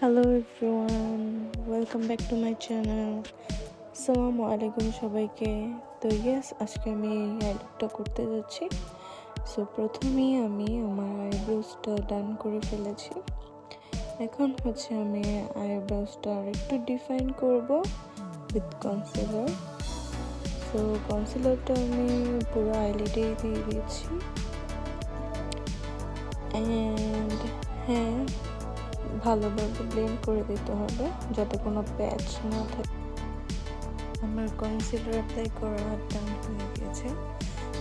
Hello everyone, welcome back to my channel. Assalamualaikum সবাইকে। তো yes, আজকে আমি আইলুকটা করতে যাচ্ছি। সো প্রথমেই আমি আমার আইব্রোসটা ডান করে ফেলেছি। এখন আমি আইব্রোসটা আরেকটু ডিফাইন করব উইথ কনসিলার। সো কনসিলারটা আমি পুরো আইলিডে দিয়ে দিয়েছি। অ্যান্ড হ্যাঁ, ভালোভাবে ব্লেন্ড করে দিতে হবে যাতে কোনো প্যাচ না থাকে। আমার কনসিলার অ্যাপ্লাই করা ডান হয়ে গেছে।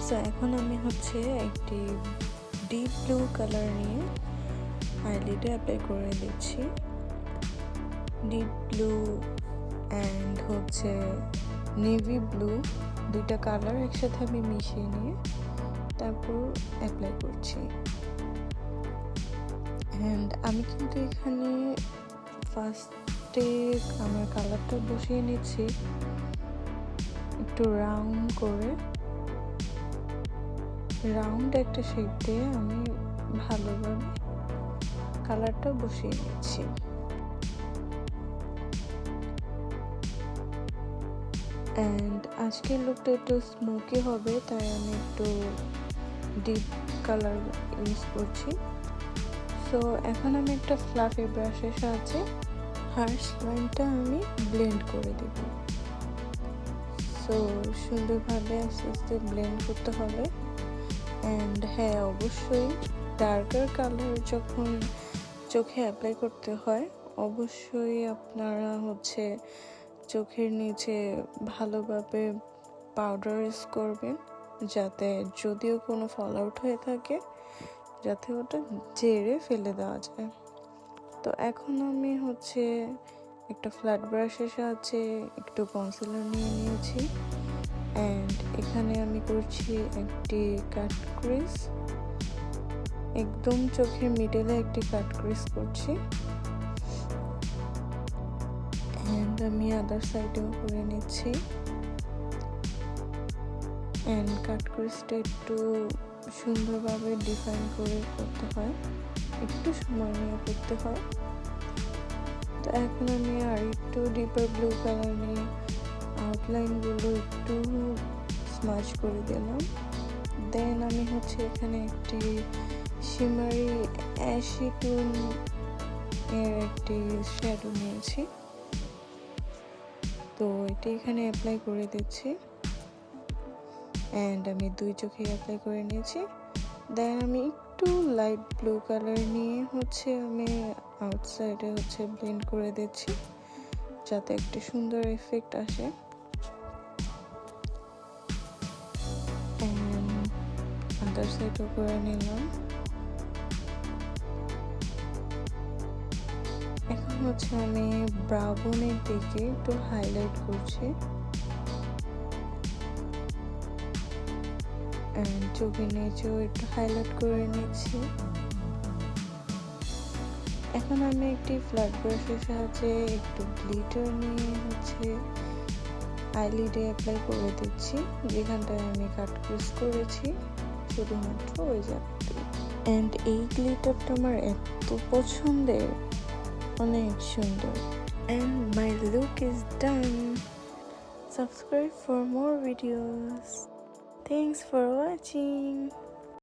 সো এখন আমি একটি ডিপ ব্লু কালার নিয়ে আইলিডে অ্যাপ্লাই করে দিচ্ছি। Deep blue and navy blue, দুইটা কালার একসাথে আমি মিশিয়ে নিয়ে তারপর অ্যাপ্লাই করছি। অ্যান্ড আমি কিন্তু এখানে ফার্স্টে আমার কালারটা বসিয়ে নিচ্ছি একটু রাউন্ড করে, রাউন্ড একটা শেপ দিয়ে আমি ভালোভাবে কালারটা বসিয়ে নিচ্ছি। অ্যান্ড আজকের লুকটা একটু স্মোকি হবে, তাই আমি একটু ডিপ কালার ইউজ করছি। তো এখন আমি একটা ফ্লাফি ব্রাশের সাহায্যে হার্শ লাইনটা আমি ব্লেন্ড করে দেব। সো সুন্দরভাবে আস্তে আস্তে ব্লেন্ড করতে হবে। অ্যান্ড হ্যাঁ, অবশ্যই ডার্কার কালার যখন চোখে অ্যাপ্লাই করতে হয় অবশ্যই আপনারা চোখের নিচে ভালোভাবে পাউডার ইউজ করবেন, যাতে যদিও কোনো ফল আউট হয়ে থাকে যাতে ওটা ঝেড়ে ফেলে দেওয়া যায়। তো এখন আমি একটা ফ্ল্যাট ব্রাশের সাহায্যে একটু কনসিলার নিয়ে নিয়েছি। অ্যান্ড এখানে আমি করছি একটি কাট ক্রিজ, একদম চোখের মিডলে একটি কাট ক্রিজ করছি। অ্যান্ড আমি আদার সাইডেও করে নিচ্ছি। অ্যান্ড কাট ক্রিজটা একটু সুন্দরভাবে ডিফাইন করে করতে হয়, একটু সময় নিয়ে করতে হয়। তো এখন আমি আর একটু ডিপার ব্লু কালার নিয়ে আউটলাইনগুলো একটু স্মাচ করে দিলাম। দেন আমি এখানে একটি শিমারি অ্যাশি টোন এর একটি শ্যাডো নিয়েছি। তো এটি এখানে অ্যাপ্লাই করে দিচ্ছি। অ্যান্ড আমি দুই চোখে অ্যাপ্লাই করে নিয়েছি। দেন আমি একটু লাইট ব্লু কালার নিয়ে আমি আউটসাইডে ব্লেন্ড করে দিচ্ছি যাতে একটা সুন্দর এফেক্ট আসে। অ্যান্ড আদার সাইডও করে নিলাম। এখন আমি ব্রাউ বোনের দিকে একটু হাইলাইট করছি। চোখের নিচেও একটু হাইলাইট করে নিচ্ছি। এখন আমি একটি ফ্ল্যাট ব্রাশের সাহায্যে একটু গ্লিটার নিয়ে আইলিডে অ্যাপ্লাই করে দিচ্ছি, যেখানটায় আমি কাট ক্রিজ করেছি শুধুমাত্র ওই জায়গাতে। অ্যান্ড এই গ্লিটারটা আমার এত পছন্দের, অনেক সুন্দর। And my look is done. Subscribe for more videos. Thanks for watching.